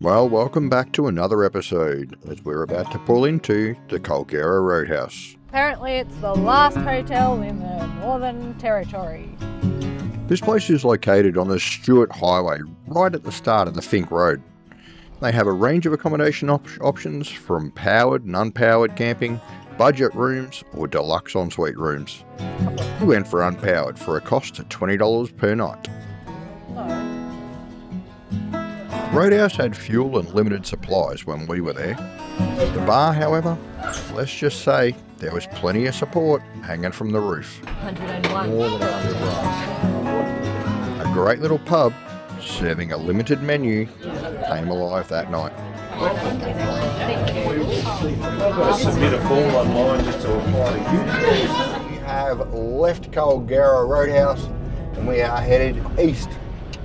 Well, welcome back to another episode as we're about to pull into the Colgera Roadhouse. Apparently it's the last hotel in the Northern Territory. This place is located on the Stuart Highway, right at the start of the Fink Road. They have a range of accommodation options from powered and unpowered camping, budget rooms or deluxe ensuite rooms. We went for unpowered for a cost of $20 per night. No. Roadhouse had fuel and limited supplies when we were there. The bar, however, let's just say there was plenty of support hanging from the roof. 101. More than 100 rooms. A great little pub serving a limited menu came alive that night. I've got to submit a form online just to apply to you. We have left Colgera Roadhouse and we are headed east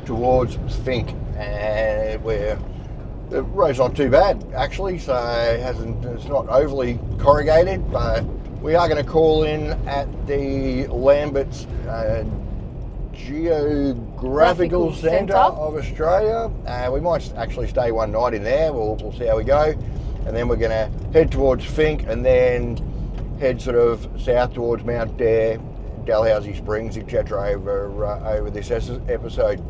towards Fink, and the road's not too bad actually, so it's not overly corrugated, but we are going to call in at the Lambert's Geographical Centre of Australia. We might actually stay one night in there. We'll see how we go, and then we're going to head towards Fink and then head sort of south towards Mount Dare, Dalhousie Springs, etc. over this episode.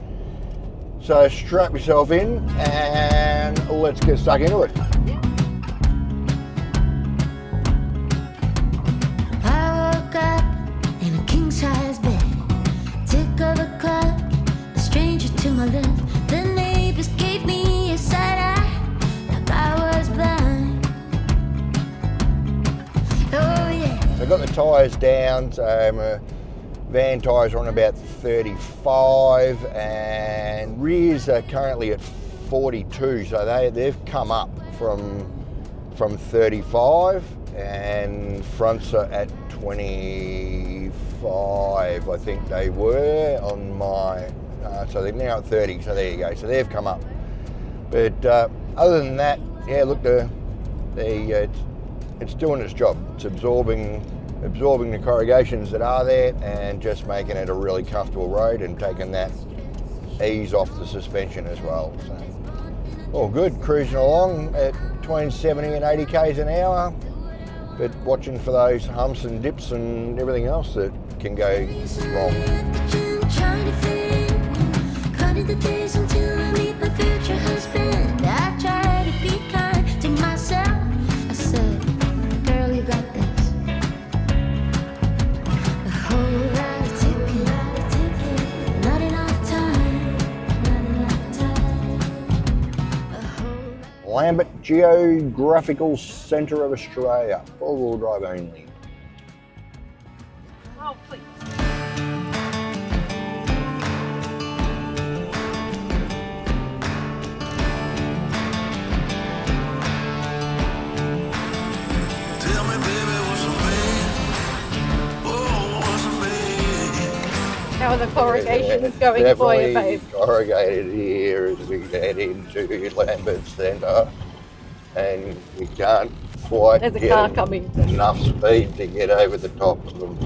So strap yourself in and let's get stuck into it. I woke up in a king-size bed. Tick of a clock, a stranger to my left. The neighbors gave me a side eye, like I was blind. Oh yeah. So I've got the tyres down, so my van tyres are on about 35 and rears are currently at 42, so they've come up from 35, and fronts are at 25, I think they were on my, so they're now at 30, so there you go, so they've come up. But other than that, yeah, look, it's doing its job. It's absorbing the corrugations that are there and just making it a really comfortable road and taking that ease off the suspension as well. So all good, cruising along at between 70 and 80 k's an hour, but watching for those humps and dips and everything else that can go wrong. Trying to fit in, counting the days until I meet my future husband. I try to be kind to myself. I said, girl, you got this. A whole lot of ticking, not enough time. A whole lot. Lambert Geographical Centre of Australia, four-wheel drive only. Oh, please. Tell me, baby, what's a man? Oh, what's a man? How are the corrugations going for you, babe? Definitely corrugated here as we head into Lambert Centre, and we can't quite There's a get car coming. enough speed to get over the top of them.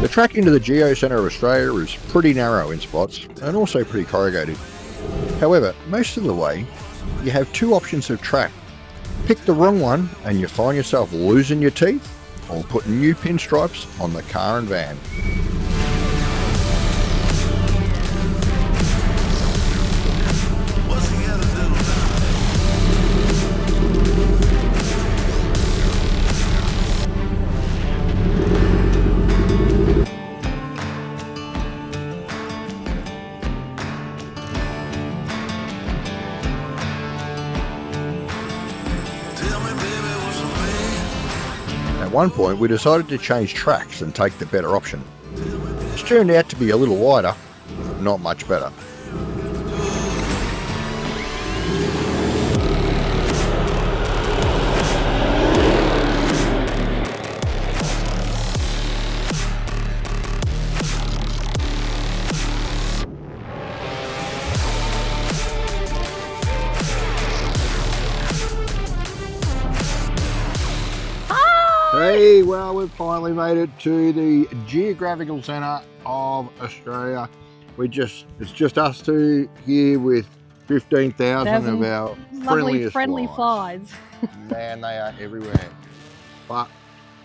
The track into the Geo Centre of Australia is pretty narrow in spots and also pretty corrugated. However, most of the way, you have two options of track. Pick the wrong one and you find yourself losing your teeth, or putting new pinstripes on the car and van. What's he gotta do? Tell me, baby, what's a man? At one point, we decided to change tracks and take the better option, which turned out to be a little wider, but not much better. Hey, well, we've finally made it to the Geographical Centre of Australia. It's just us two here with 15,000 of our Lovely, friendliest friendly flies. flies. Man, they are everywhere. But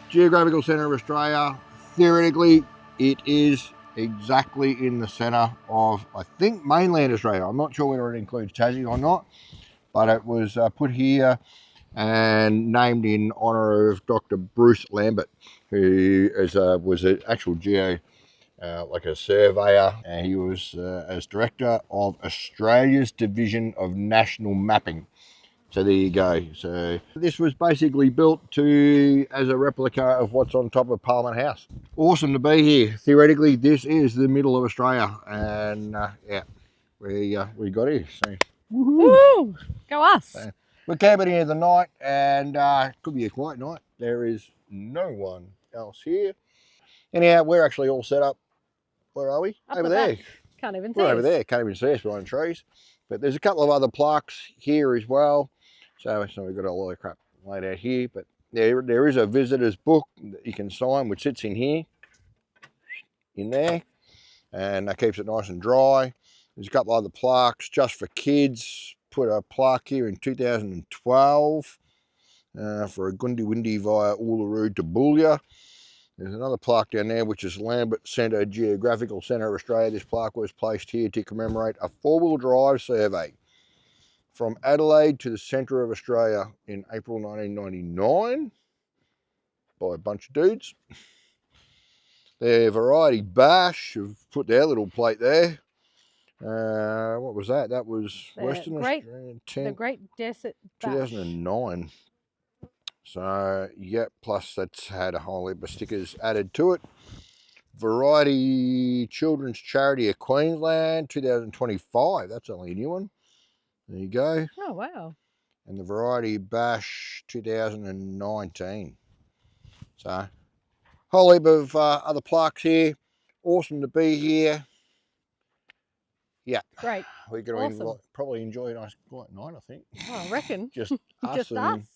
Geographical Centre of Australia, theoretically, it is exactly in the centre of, I think, mainland Australia. I'm not sure whether it includes Tassie or not, but it was put here and named in honour of Dr. Bruce Lambert, who was an actual like a surveyor, and he was as director of Australia's Division of National Mapping. So there you go. So this was basically built as a replica of what's on top of Parliament House. Awesome to be here. Theoretically, this is the middle of Australia, and yeah, we got here. So Woo! Go us. So, we're camping here the night, and could be a quiet night. There is no one else here. Anyhow, we're actually all set up. Where are we? Up Over the there. back. Can't even see We're us. over there. Can't even see us behind the trees. But there's a couple of other plaques here as well. So we've got a lot of crap laid out here. But there is a visitor's book that you can sign, which sits in here, in there, and that keeps it nice and dry. There's a couple of other plaques just for kids. Put a plaque here in 2012 for a Gundi Windy via Uluru to Boulia. There's another plaque down there, which is Lambert Centre, Geographical Centre of Australia. This plaque was placed here to commemorate a four-wheel drive survey from Adelaide to the centre of Australia in April 1999 by a bunch of dudes. The Variety Bash have put their little plate there. What was that? That was Western Australia. The Great Desert Bash. 2009. So, yep, plus that's had a whole heap of stickers added to it. Variety Children's Charity of Queensland, 2025. That's only a new one. There you go. Oh, wow. And the Variety Bash, 2019. So, whole heap of other plaques here. Awesome to be here. Yeah. Great. We're going to probably enjoy a nice quiet night, I think. Oh, I reckon. Just us Just and us.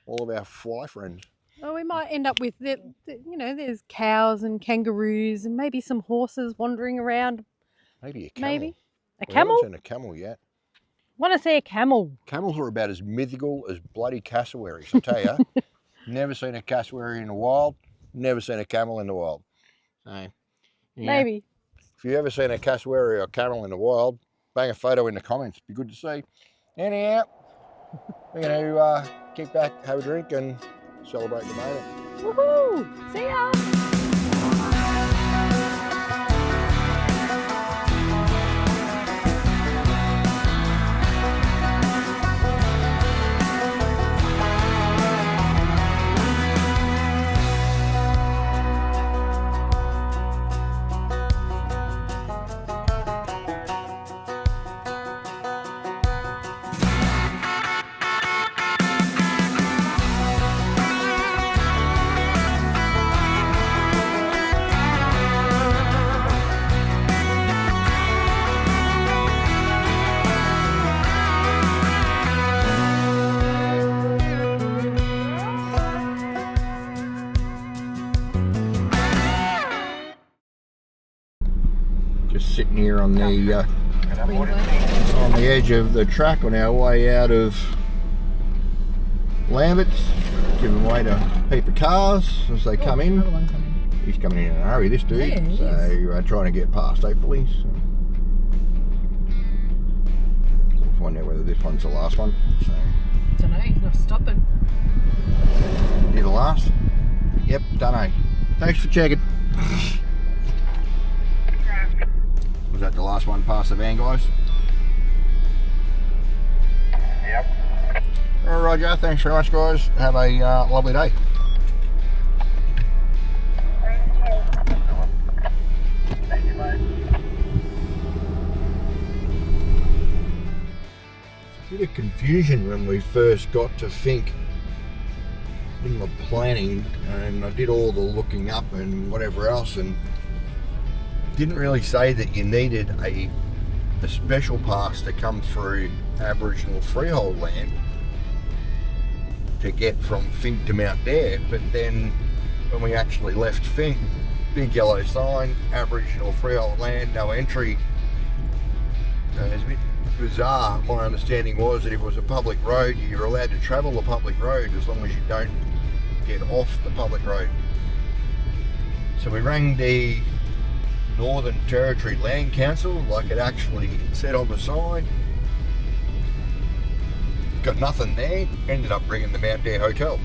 all of our fly friends. Well, we might end up with, there's cows and kangaroos and maybe some horses wandering around. Maybe a camel. Maybe. A We camel? haven't seen a camel yet. Want to see a camel. Camels are about as mythical as bloody cassowaries, I tell you. Never seen a cassowary in the wild. Never seen a camel in the wild. So, yeah. Maybe. If you've ever seen a cassowary or camel in the wild, bang a photo in the comments. Be good to see. Anyhow, we're going to kick back, have a drink, and celebrate the moment. Woohoo! See ya! Just sitting here on the edge of the track on our way out of Lambert's, giving way to a heap of cars as they come in. He's coming in a hurry, this dude. Yeah, so trying to get past, hopefully. So. We'll find out whether this one's the last one. So. Don't know, not stopping. Did the last? Yep, don't know. Thanks for checking. Was that the last one past the van, guys? Yep. All right, Roger. Thanks very much, guys. Have a lovely day. Thank you, mate. It's a bit of confusion when we first got to Fink in my planning, and I did all the looking up and whatever else, and didn't really say that you needed a special pass to come through Aboriginal freehold land to get from Fink to Mount Dare, but then when we actually left Fink. Big yellow sign, Aboriginal freehold land, no entry. It's a bit bizarre. My understanding was that if it was a public road, you're allowed to travel the public road as long as you don't get off the public road. So we rang the Northern Territory Land Council, like it actually said on the sign. Got nothing there. Ended up ringing the Mount Dare Hotel.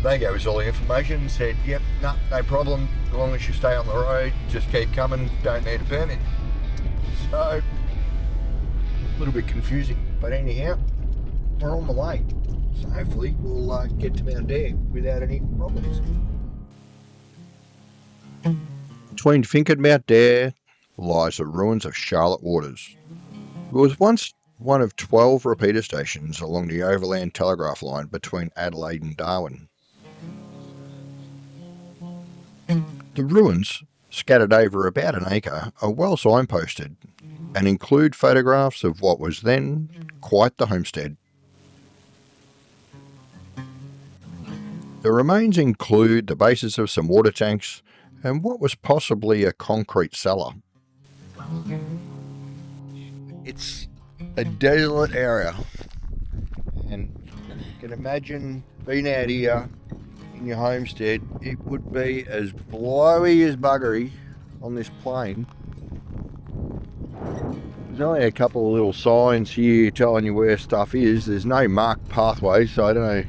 They gave us all the information, said, yep, no problem, as long as you stay on the road, just keep coming, don't need a permit. So, a little bit confusing, but anyhow, we're on the way. So hopefully we'll get to Mount Dare without any problems. Between Fink and Mount Dare lies the ruins of Charlotte Waters. It was once one of 12 repeater stations along the overland telegraph line between Adelaide and Darwin. The ruins, scattered over about an acre, are well signposted and include photographs of what was then quite the homestead. The remains include the bases of some water tanks and what was possibly a concrete cellar. It's a desolate area, and you can imagine being out here in your homestead, it would be as blowy as buggery on this plain. There's only a couple of little signs here telling you where stuff is. There's no marked pathways, so I don't know,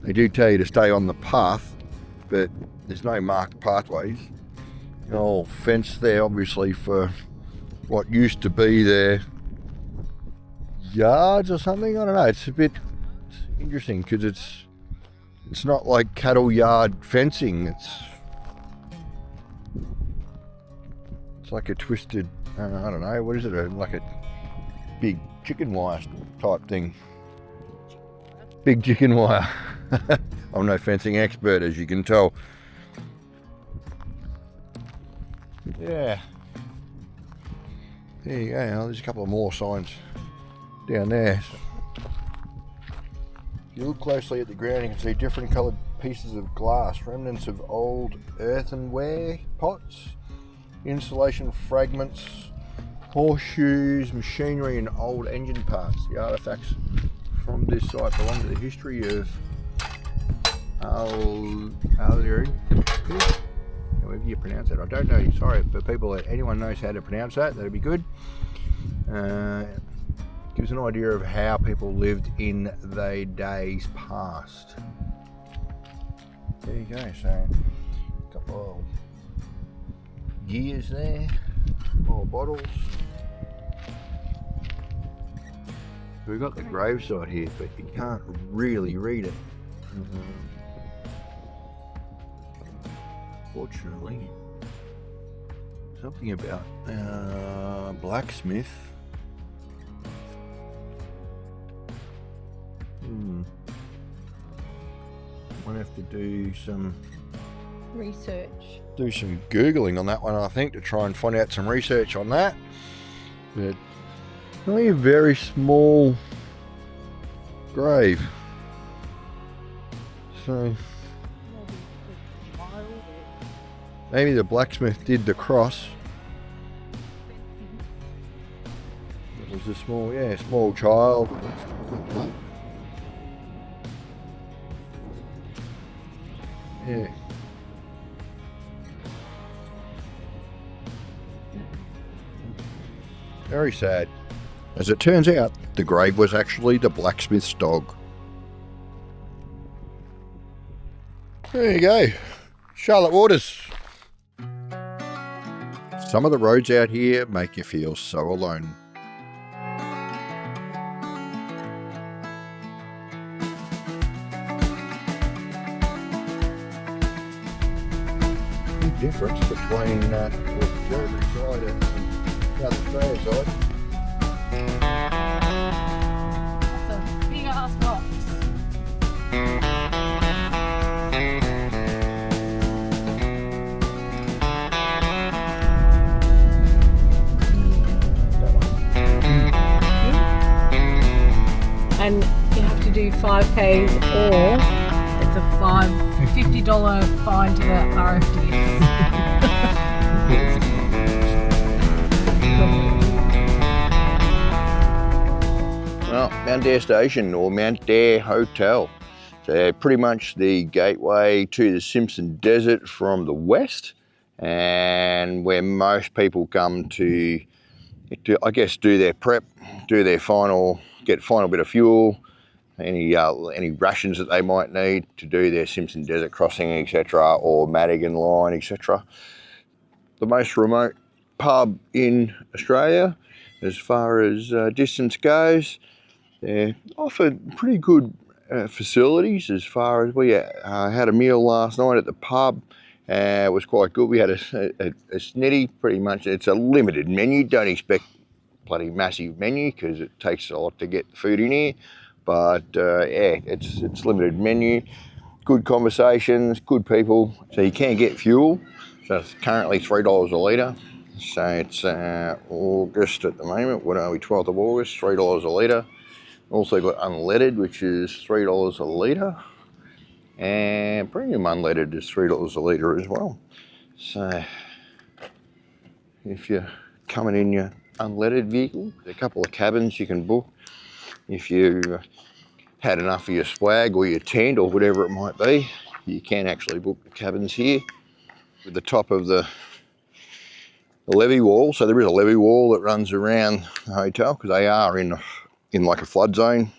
they do tell you to stay on the path, but there's no marked pathways. The old fence there, obviously, for what used to be their yards or something. I don't know. It's interesting because it's not like cattle yard fencing. It's like a twisted, I don't know, what is it? Like a big chicken wire type thing. Big chicken wire. I'm no fencing expert, as you can tell. Yeah. There you go. There's a couple of more signs down there. So if you look closely at the ground, you can see different coloured pieces of glass, remnants of old earthenware pots, insulation fragments, horseshoes, machinery and old engine parts. The artefacts from this site belong to the history of however you pronounce it. I don't know, sorry, but anyone knows how to pronounce that, that'd be good. Gives an idea of how people lived in the days past. There you go, so a couple of gears there, more bottles. We've got the gravesite here, but you can't really read it. Fortunately, something about blacksmith. Might have to do some Googling on that one, I think, to try and find out some research on that. But only a very small grave. So maybe the blacksmith did the cross. It was a small child. Yeah. Very sad. As it turns out, the grave was actually the blacksmith's dog. There you go. Charlotte Waters. Some of the roads out here make you feel so alone. Big difference between the Geography side and South Australia side. That's a big ass box. And you have to do 5Ks or a $50 fine to the RFD. Well, Mount Dare Station or Mount Dare Hotel. So pretty much the gateway to the Simpson Desert from the west, and where most people come to I guess, do their prep, do their get final bit of fuel, any rations that they might need to do their Simpson Desert crossing, etc., or Madigan line, etc. The most remote pub in Australia, as far as distance goes. They offer pretty good facilities. As far as we had a meal last night at the pub, it was quite good. We had a snitty, pretty much. It's a limited menu. Don't expect bloody massive menu because it takes a lot to get the food in here. But yeah, it's limited menu. Good conversations, good people. So you can get fuel. So it's currently $3 a litre. So it's August at the moment. What are we? 12th of August. $3 a litre. Also got unleaded, which is $3 a litre, and premium unleaded is $3 a litre as well. So if you're coming in your unleaded vehicle, there's a couple of cabins you can book. If you had enough of your swag or your tent or whatever it might be, you can actually book the cabins here with the top of the levee wall. So there is a levee wall that runs around the hotel because they are in like a flood zone,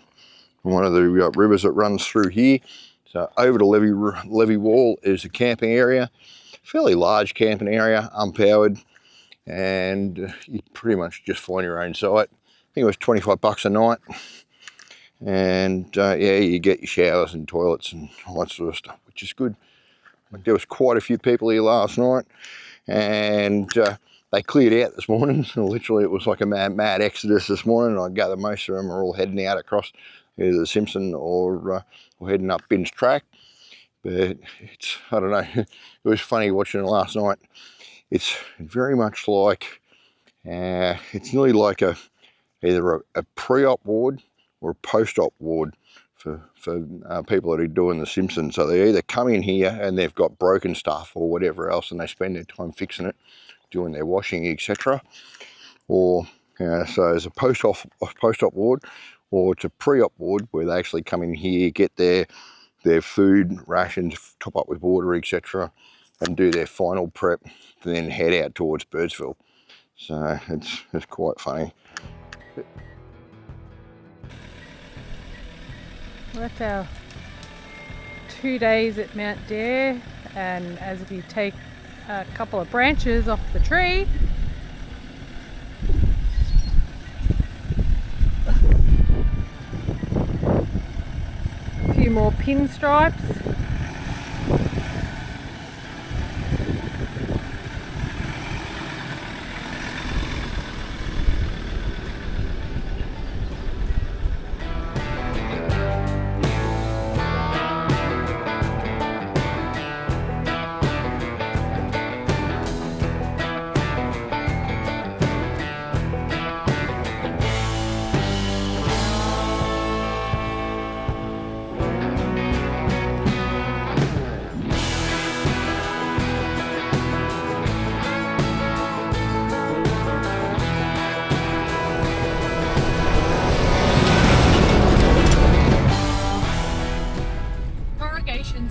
one of the rivers that runs through here. So over the levee wall is a camping area, fairly large camping area, unpowered, and you pretty much just find your own site. I think it was $25 a night, and yeah, you get your showers and toilets and all that sort of stuff, which is good. Like, there was quite a few people here last night, and they cleared out this morning. So literally, it was like a mad exodus this morning. I gather most of them are all heading out across either the Simpson or heading up Binns Track. But it's, I don't know, it was funny watching it last night. It's very much like, it's nearly like either a pre-op ward or a post-op ward for people that are doing the Simpsons. So they either come in here and they've got broken stuff or whatever else, and they spend their time fixing it, doing their washing, etc. Or so as a post-op ward, or it's a pre-op ward where they actually come in here, get their food rations, top up with water, etc., and do their final prep, then head out towards Birdsville. So it's quite funny. That's our 2 days at Mount Dare, and as if you take a couple of branches off the tree, a few more pinstripes,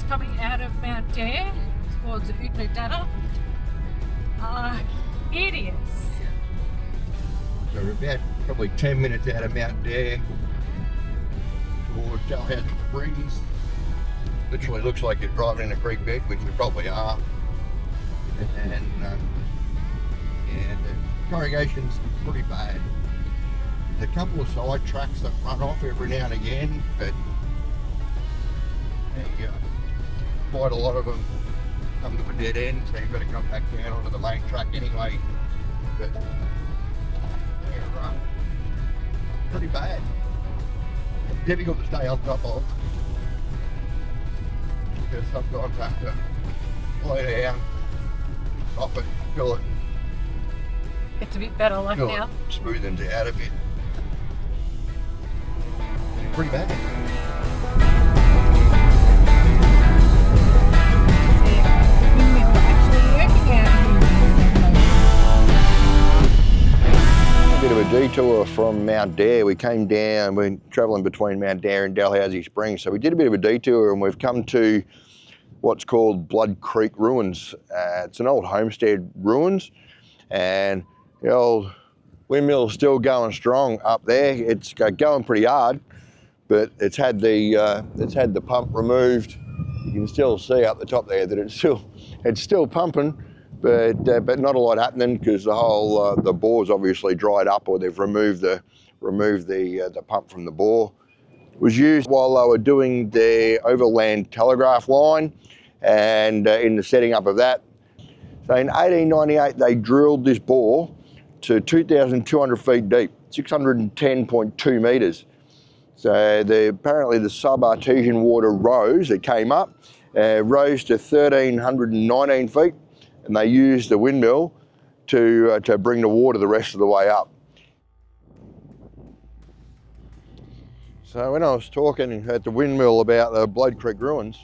coming out of Mount Dare towards Utnadata are hideous. So we're about probably 10 minutes out of Mount Dare towards Dalhousie Springs. Literally looks like you're driving in a creek bed, which we probably are. And yeah, the corrugation's pretty bad. There's a couple of side tracks that run off every now and again, but there you go. Quite a lot of them come to a dead end, so you've got to come back down onto the main track anyway. But they're pretty bad. Difficult to stay on top of, because sometimes I have to lay down, stop it, fill it. It's a bit better like now. Smoothens it out a bit. Pretty bad. of a detour from Mount Dare. We came down, we're travelling between Mount Dare and Dalhousie Springs. So we did a bit of a detour and we've come to what's called Blood Creek Ruins. It's an old homestead ruins and the old windmill's still going strong up there. It's going pretty hard, but it's had the pump removed. You can still see up the top there that it's still pumping, but not a lot happening because the whole the bore's obviously dried up, or they've removed the pump from the bore. It was used while they were doing their overland telegraph line, and in the setting up of that. So in 1898 they drilled this bore to 2,200 feet deep, 610.2 metres. So apparently the sub-artesian water rose, it came up, rose to 1,319 feet, and they used the windmill to bring the water the rest of the way up. So when I was talking at the windmill about the Blood Creek ruins,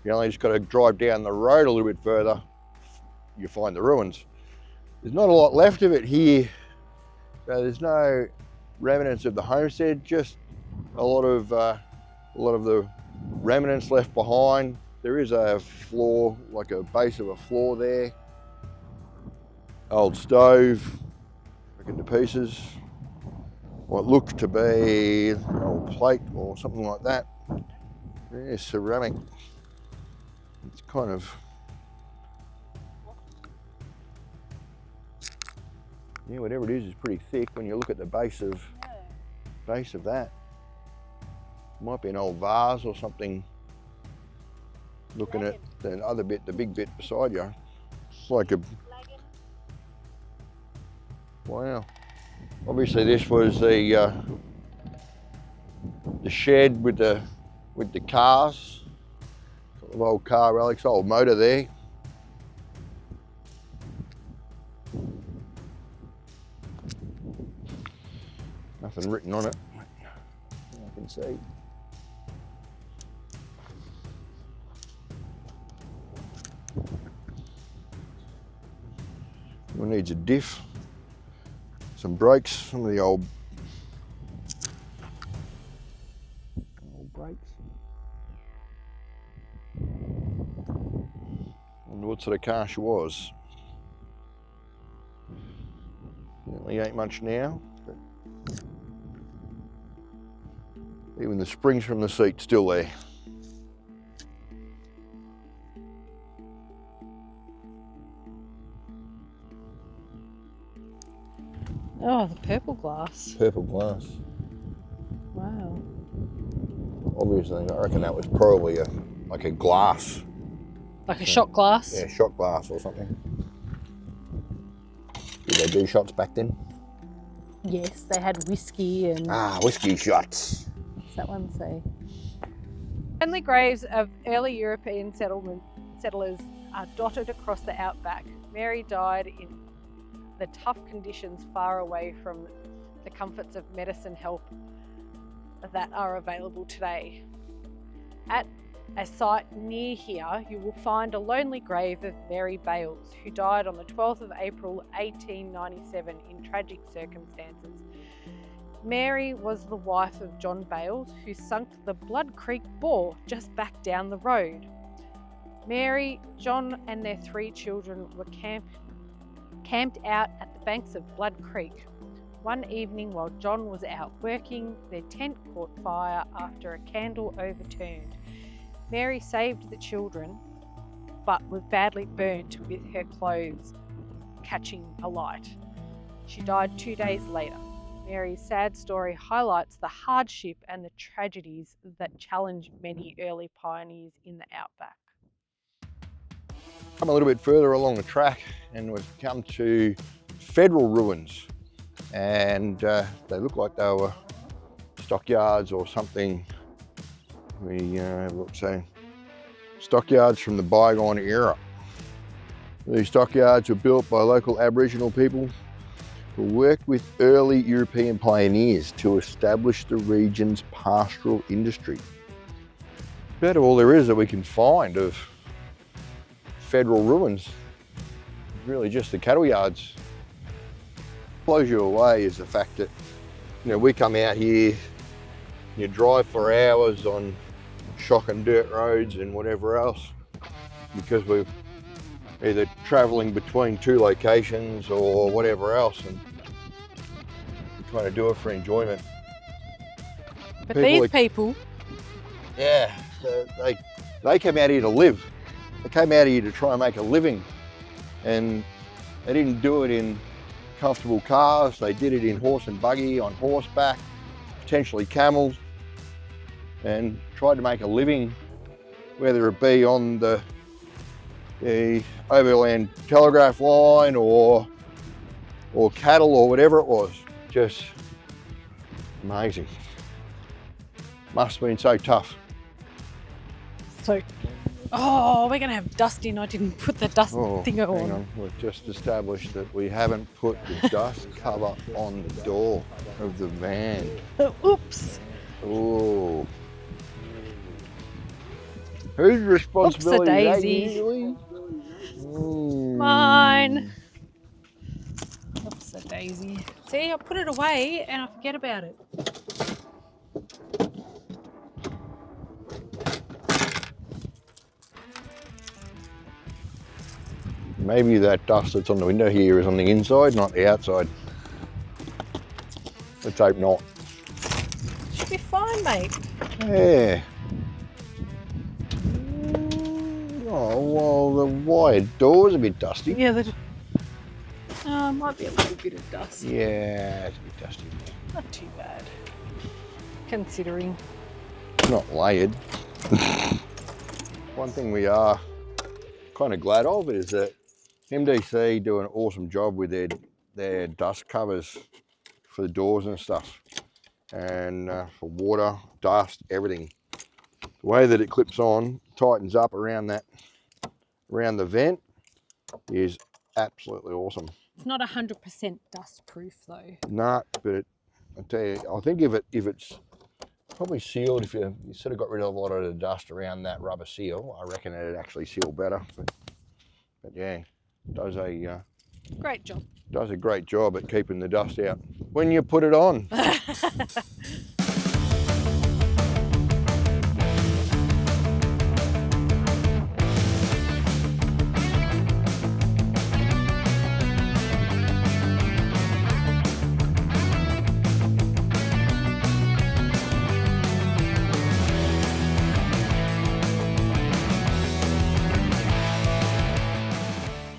you only just got to drive down the road a little bit further, you find the ruins. There's not a lot left of it here, so there's no remnants of the homestead, just a lot of the remnants left behind. There is a floor, like a base of a floor there. Old stove, broken to pieces. What looked to be an old plate or something like that. Yeah, ceramic. It's kind of, yeah, whatever it is pretty thick when you look at the base of that. Might be an old vase or something. Looking at the other bit, the big bit beside you. It's like a, wow. Obviously this was the shed with the cars. Got the old car relics, old motor there. Nothing written on it, I can see. One needs a diff, some brakes, some of the old brakes. I wonder what sort of car she was. Certainly ain't much now. Even the springs from the seat still there. Oh, the purple glass. Purple glass. Wow. Obviously, I reckon that was probably like a glass. Like a shot glass? Yeah, shot glass or something. Did they do shots back then? Yes, they had whiskey and... Ah, whiskey shots. What's that one say? Only graves of early European settlers are dotted across the outback. Mary died in the tough conditions far away from the comforts of medicine help that are available today. At a site near here, you will find a lonely grave of Mary Bales, who died on the 12th of April 1897 in tragic circumstances. Mary was the wife of John Bales, who sunk the Blood Creek bore just back down the road. Mary, John and their 3 children were camped out at the banks of Blood Creek. One evening while John was out working, their tent caught fire after a candle overturned. Mary saved the children, but was badly burnt with her clothes catching alight. She died 2 days later. Mary's sad story highlights the hardship and the tragedies that challenged many early pioneers in the outback. Come a little bit further along the track and we've come to federal ruins, and they look like they were stockyards or something. Stockyards from the bygone era. These stockyards were built by local Aboriginal people who worked with early European pioneers to establish the region's pastoral industry. About all there is that we can find of federal ruins, really just the cattle yards. blows you away is the fact that, you know, we come out here, you drive for hours on shocking dirt roads and whatever else, because we're either travelling between two locations or whatever else, and we kind of do it for enjoyment. But these people, yeah, they came out here to live. They came out here to try and make a living, and they didn't do it in comfortable cars. They did it in horse and buggy, on horseback, potentially camels, and tried to make a living, whether it be on the overland telegraph line or cattle or whatever it was. Just amazing. Must have been so tough. so, oh, we're going to have dust in. I didn't put the dust thing Hang on. on. We've just established that we haven't put the dust cover on the door of the van. Oops. Oh. Whose responsibility is that Oopsie-daisy. usually? Mine. Oops, a daisy. See, I put it away and I forget about it. Maybe that dust that's on the window here is on the inside, not the outside. Let's hope not. Should be fine, mate. Yeah. Oh, well, the wired door's a bit dusty. Yeah, might be a little bit of dust. Yeah, it's a bit dusty. Not too bad, considering. It's not layered. One thing we are kind of glad of is that MDC do an awesome job with their dust covers for the doors and stuff, and for water, dust, everything. The way that it clips on, tightens up around the vent, is absolutely awesome. It's not 100% dust proof though. Nah, but I tell you, I think if it's probably sealed, if you sort of got rid of a lot of the dust around that rubber seal, I reckon it'd actually seal better. But yeah, does a Great job. Does a great job at keeping the dust out when you put it on.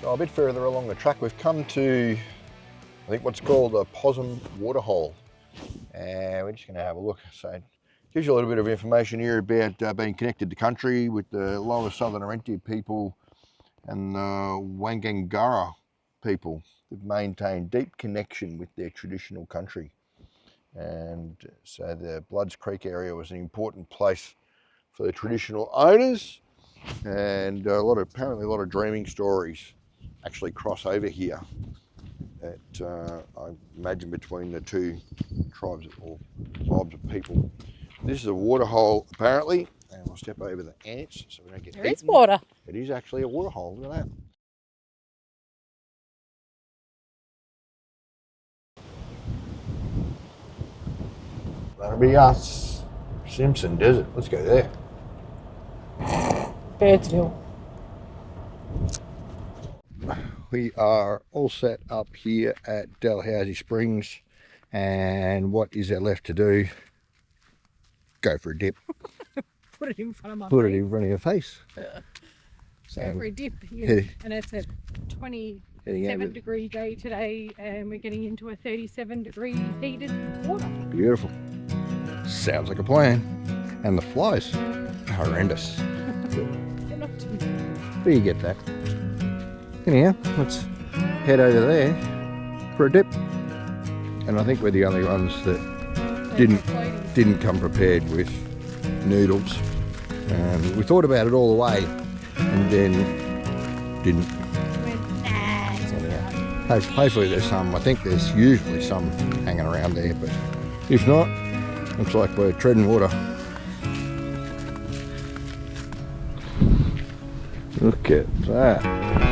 A bit further along the track, we've come to, I think, what's called a Possum Waterhole, and we're just going to have a look. So it gives you a little bit of information here about being connected to country with the lower southern Arrernte people and the Wangangara people. They've maintained deep connection with their traditional country, and so the Bloods Creek area was an important place for the traditional owners, and apparently a lot of dreaming stories actually cross over here at, I imagine, between the two tribes or tribes of people. This is a water hole apparently, and we'll step over the ants so we don't get There eaten. is water. It is actually a water hole, look at that. That'll be us. Simpson Desert, let's go there. Birdsville. We are all set up here at Dalhousie Springs, and what is there left to do? Go for a dip. Put it in front of my Put face. it in front of your face. Go for a dip. Heading- And it's a heading 27 degree day today, and we're getting into a 37 degree heated water. Beautiful. Sounds like a plan. And the flies, horrendous. They're not too bad. But you get that. Anyhow, let's head over there for a dip. And I think we're the only ones that didn't come prepared with noodles. And we thought about it all the way and then didn't. Anyhow, hopefully there's some. I think there's usually some hanging around there, but if not, looks like we're treading water. Look at that.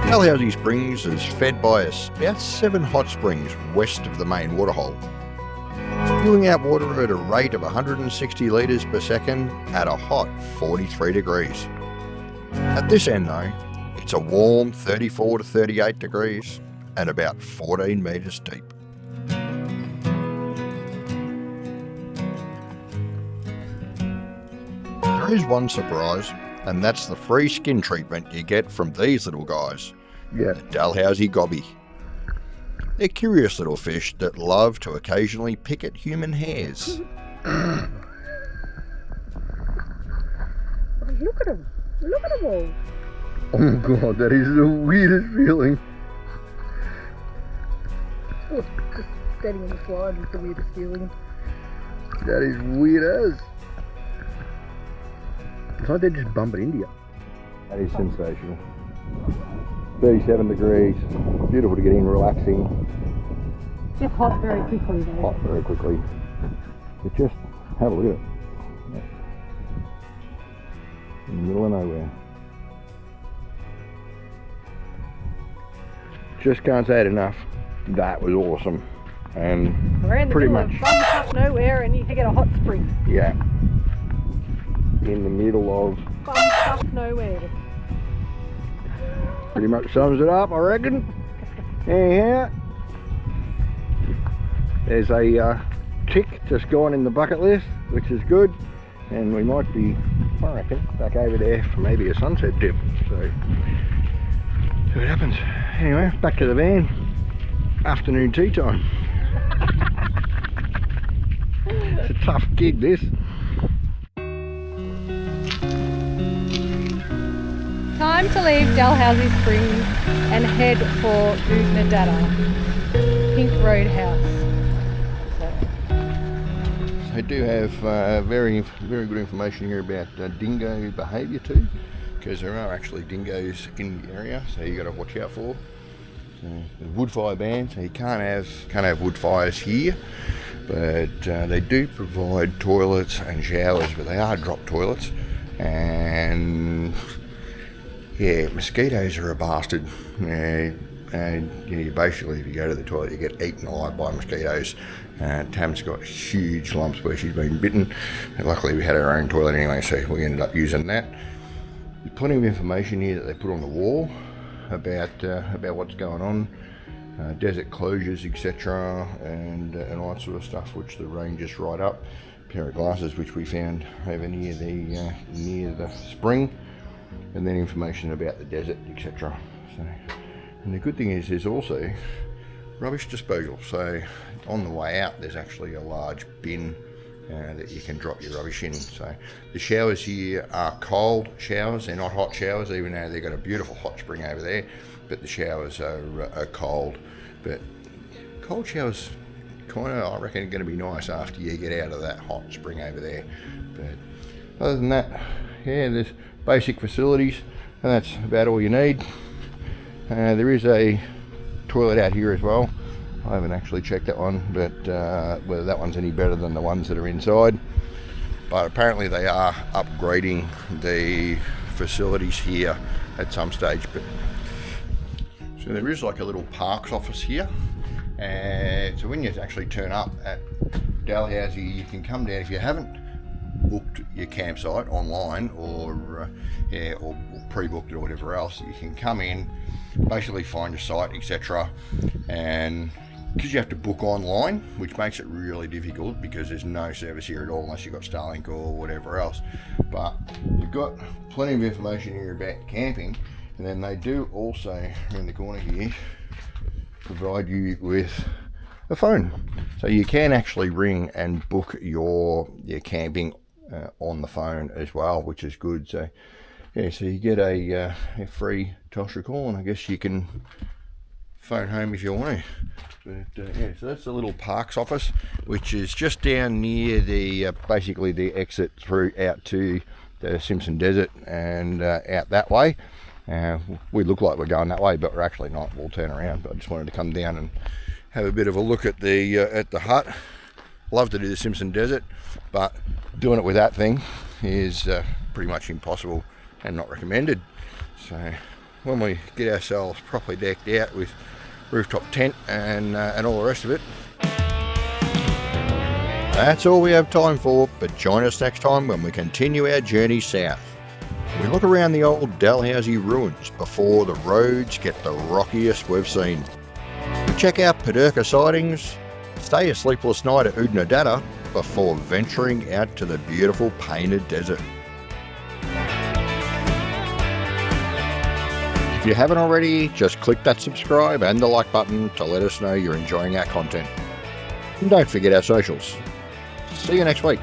Dalhousie Springs is fed by about 7 hot springs west of the main waterhole, spewing out water at a rate of 160 litres per second at a hot 43 degrees. At this end though, it's a warm 34 to 38 degrees and about 14 metres deep. There is one surprise, and that's the free skin treatment you get from these little guys, the Dalhousie GOBY. They're curious little fish that love to occasionally pick at human hairs. Look at them. Look at them all. Oh my god, that is the weirdest feeling. Oh, just standing on the slide is the weirdest feeling. That is weird as. It's like they're just bumping into you. That is sensational. 37 degrees, beautiful to get in, relaxing. Just hot very quickly though. Hot very quickly. But just have a look at it. In the middle of nowhere. Just can't say it enough. That was awesome. And We're in the pretty middle much of bum nowhere and you can get a hot spring. yeah. In the middle of Bum nowhere. pretty much sums it up, I reckon. Anyhow, there's a tick just gone in the bucket list, which is good, and we might be, I reckon, back over there for maybe a sunset dip. So, see what happens. Anyway, back to the van. Afternoon tea time. It's a tough gig, this. Time to leave Dalhousie Springs and head for Oodnadatta, Pink Roadhouse. They do have very good information here about dingo behaviour too, because there are actually dingoes in the area, so you got to watch out for. So the wood fire ban, so you can't have wood fires here, but they do provide toilets and showers, but they are drop toilets, and yeah, mosquitoes are a bastard. And you basically, if you go to the toilet, you get eaten alive by mosquitoes. Tam's got huge lumps where she's been bitten. And luckily, we had our own toilet anyway, so we ended up using that. There's plenty of information here that they put on the wall about what's going on, desert closures, etc., and all that sort of stuff, which the rangers write up. A pair of glasses which we found over near the spring, and then information about the desert, etc. So. And the good thing is there's also rubbish disposal. So on the way out there's actually a large bin that you can drop your rubbish in. So the showers here are cold showers, they're not hot showers, even though they've got a beautiful hot spring over there, but the showers are cold. But cold showers kind of, I reckon, are going to be nice after you get out of that hot spring over there. But other than that, yeah, there's basic facilities, and that's about all you need. There is a toilet out here as well. I haven't actually checked that one, but whether that one's any better than the ones that are inside. But apparently they are upgrading the facilities here at some stage. But so there is like a little parks office here, and so when you actually turn up at Dalhousie, you can come down if you haven't booked your campsite online or pre-booked it or whatever else. You can come in, basically find your site, etc., and because you have to book online, which makes it really difficult because there's no service here at all unless you've got Starlink or whatever else. But you've got plenty of information here about camping, and then they do also, around the corner here, provide you with a phone, so you can actually ring and book your camping on the phone as well, which is good. So yeah, so you get a free Telstra call, and I guess you can phone home if you want to. But yeah, so that's the little parks office, which is just down near the basically the exit through out to the Simpson Desert and out that way. We look like we're going that way, but we're actually not. We'll turn around. But I just wanted to come down and have a bit of a look at the hut. Love to do the Simpson Desert, but doing it with that thing is pretty much impossible and not recommended. So when we get ourselves properly decked out with rooftop tent and all the rest of it. That's all we have time for, but join us next time when we continue our journey south. We look around the old Dalhousie ruins before the roads get the rockiest we've seen. We check out Paderka sightings, stay a sleepless night at Oodnadatta before venturing out to the beautiful Painted Desert. If you haven't already, just click that subscribe and the like button to let us know you're enjoying our content. And don't forget our socials. See you next week.